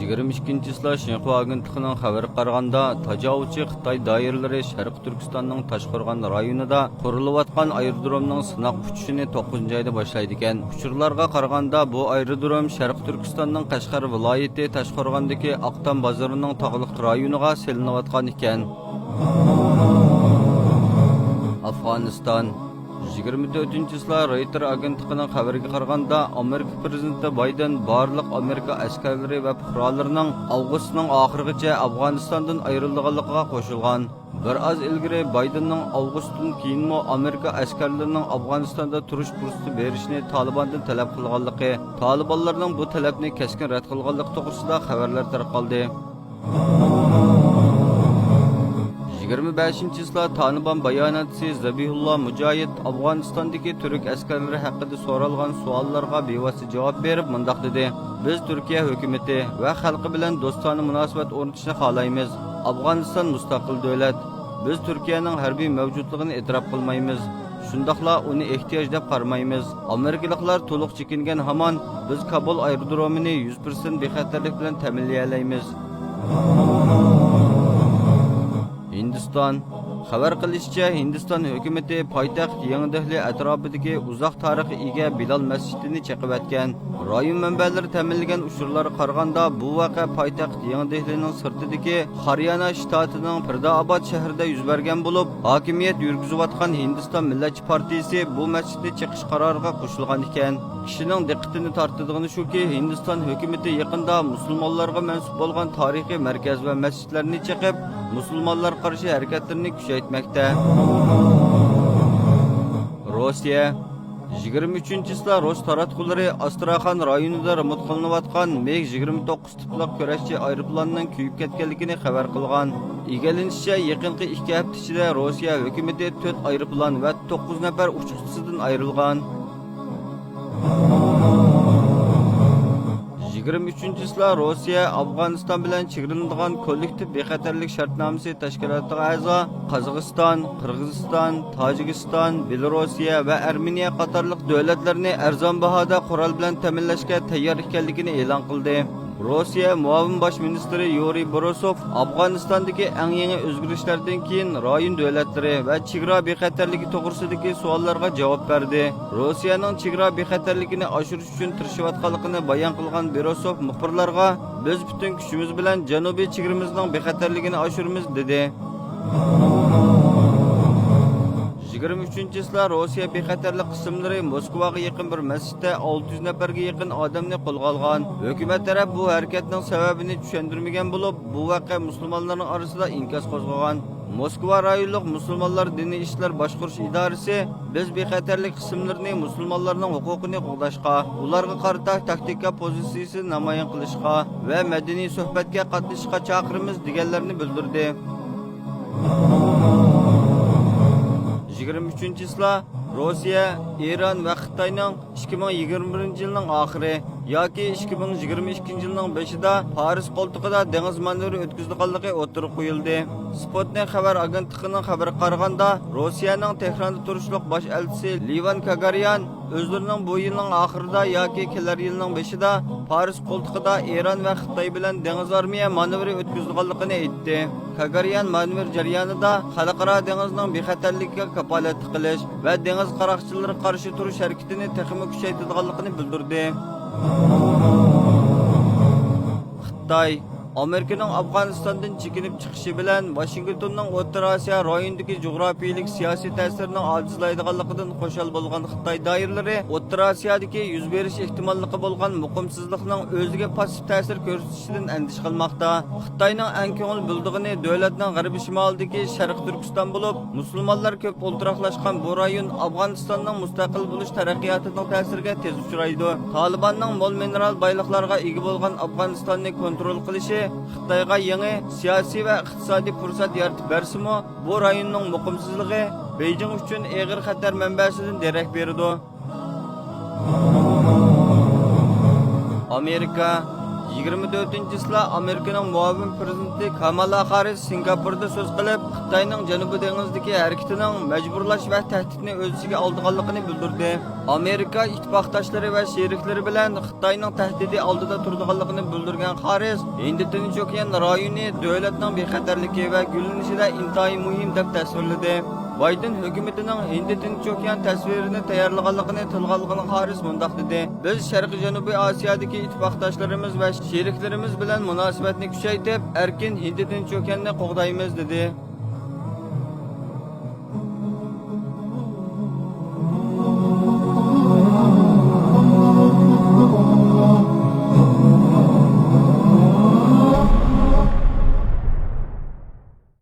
22-сыла Шинхуа агентлігінің xabarı qaraganda, tajovuzchi Xitoy doiralari Sharq Turkistonning Toshqo'rg'on rayonida qurilayotgan aerodromning sinoq uchishini 9-oyda boshlaydi ekan. Uchurlarga qaraganda, bu aerodrom Sharq Turkistonning Qashqar viloyati Toshqo'rg'ondagi Aqtam bozorining tog'liq rayoniga selinayotgan ekan. Afg'oniston 24-sıla Reuters agentligining xabariga qaraganda, Amerika prezidenti Bayden barliq Amerika askarlari va fuqarolarining avgustning oxirigacha Afg'onistondan ayrilganligiga qo'shilgan. Bir oz ilgari Baydenning avgustdan keyinmi Amerika askarlarining Afg'onistonda turish fursati berishni Talibandan talab qilganligi, Talibanlarning bu talabni keskin rad qilganligi to'g'risida xabarlar tarqaldi. 25-sıla Taliban bayonotchisi Zabihullah Mujahid Afg'onistondagi Türk askarlari haqida so'ralgan savollarga bevosita javob berib mundaq dedi: "Biz Turkiya hukumati va xalqi bilan do'stona munosabat o'rnatishni xohlaymiz. Afg'oniston mustaqil davlat. Biz Turkiyaning harbiy mavjudligini e'tirof qilmaymiz. Shundaqla uni ehtiyoj deb qaramaymiz. Amerikaliklar to'liq chekingan hamon biz Kabul aerodromini 100% bexatarlik bilan ta'minlaymiz." Hindiston xabar qilishicha, Hindiston hukumati poytaxt Yangi Dehli atrofidagi uzoq tarixga ega Bilal masjidini chaqib atgan. Rayon manbalari ta'minlagan uchurlarga qaraganda, bu voqea poytaxt Yangi Dehlining sirtidagi Haryana shtatining Firdaobod shahrida yuz bergan bo'lib, hokimiyat yurgizayotgan Hindiston Millatchi partiyasi bu masjidni chiqish qaroriga qo'shilgan ekan. Kishining diqqatini tortadigan shuki, Hindiston hukumati yaqinda musulmonlarga mansub bo'lgan tarixiy markaz va masjidlarni chiqib, musulmonlar qarshi harakatlarini kuchaytirmoqda. Rossiya 23-sıla Rus taratqullari Astrakhan rayonida remont qilinayotgan MiG-29 tipli kurashchi aeroplanining kuyib ketganligini xabar qilgan. Egallanishicha, yaqinqi 2 hafta ichida Rossiya hukumati 4 aeroplan va 9 nafar uchuvchisidan ayrilgan. 23-sıla Rossiya Afg'oniston bilan chegaralanadigan kollektiv bexatarlik shartnomasi tashkilotiga a'zo Qozog'iston, Qirg'iziston, Tojikiston, Belorussiya va Armeniya qatorliq davlatlarni arzon bahoda qurol bilan ta'minlashga tayyor ekanligini e'lon qildi. Rossiya muavin bosh ministri Yuriy Borisov Afg'onistondagi eng yangi o'zgarishlardan keyin rayon davlatlari va chegara bexatarligi to'g'risidagi savollarga javob berdi. Rossiyaning chegara bexatarligini oshirish uchun tirishayotganligini bayon qilgan Borisov muxbirlarga "Biz butun kuchimiz bilan janubiy chegaramizning bexatarligini oshiramiz" dedi. 23-sıla Rossiya bexatarlik qismlari Moskvaga yaqin bir masjidda 600 nafarga yaqin odamni qo'lga olgan. Hukumat taraf bu harakatning sababini tushuntirmagan bo'lib, bu voqea musulmonlarning orasida inkas qo'zg'agan. Moskva rayonlik musulmonlar diniy ishlar boshqarish idorasi "Biz bexatarlik qismlarini musulmonlarning huquqini qo'llashga, ularga qarata taktika pozitsiyasini namoyon qilishga va madaniy suhbatga qatnashishga chaqiramiz" deganlarini bildirdi. 23-sıla Rossiya, Eron va Xitoyning 2021-yilning oxiri yoki 2022-yilning boshida Paris qo'ltig'ida dengiz manevri o'tkazilganligi o'tirib qo'yildi. Sputnik xabar agentligining xabariga qaraganda, Rossiyaning Tehronda turishliq bosh elchisi Levan Kagaryan o'zlarining bu yilning oxirida yoki kelar yilning boshida Paris qo'ltig'ida Eron va Xitoy bilan dengiz armiya manevri o'tkazilganligini aytdi. Kagaryan manevr jarayonida xalqaro dengizning bexatarligiga kafolat qilish va dengiz qaroqchilariga qarshi turish harakatini texnik kuchaytirganligini bildirdi. Xitoy Amerikaning Afg'onistondan chekinib chiqishi bilan Washingtonning O'rta Osiyo rayonidagi jug'rafiyalik siyosiy ta'sirining ojizlaydiganligidan xushal bo'lgan Xitoy doiralari O'rta Osiyodagi yuz berish ehtimolligi bo'lgan muqimsizlikning o'ziga passiv ta'sir ko'rsatishidan andish qilmoqda. Xitoyning eng ko'ngil bildig'ini davlatning g'arbiy shimolidagi Sharq Turkiston bo'lib, musulmonlar ko'p o'ltiraqlashgan bu rayon Afg'onistonning mustaqil bo'lish taraqqiyotining ta'siriga tez uchraydi. Talibanning mo'l mineral boyliqlarga ega bo'lgan Afg'onistonni kontrol qilishi Xitoyga yangi siyosiy va iqtisodiy fursat yaratib bersimi, bu rayonning muqimsizligi Beijing uchun og'ir xatar manbasidan darak berdi. Amerika 24-сila Amerikaning muavin prezidenti Kamala Harris Singapurda so'z qilib, Xitoyning Janubiy dengizdagi harakatining majburlash va tahdidni o'z ichiga olganligini bildirdi. Amerika ittifoqdoshlari va sheriklari bilan Xitoyning tahdidi oldida turganligini bildirgan Harris, Hind-Tinch okean rayoni davlatning bexatarligi va gullanishida intayin muhim deb tasvirladi. Biden hukumatining Hind-Tinch okean tasvirini tayyorlaganligini tilga olgan Harris mundaq dedi: "Biz Sharqiy Janubiy Osiyodagi ittifoqdoshlarimiz va sheriklarimiz bilan munosabatni kuchaytirib, erkin Hind-Tinch okeanni qo'g'daymiz" dedi.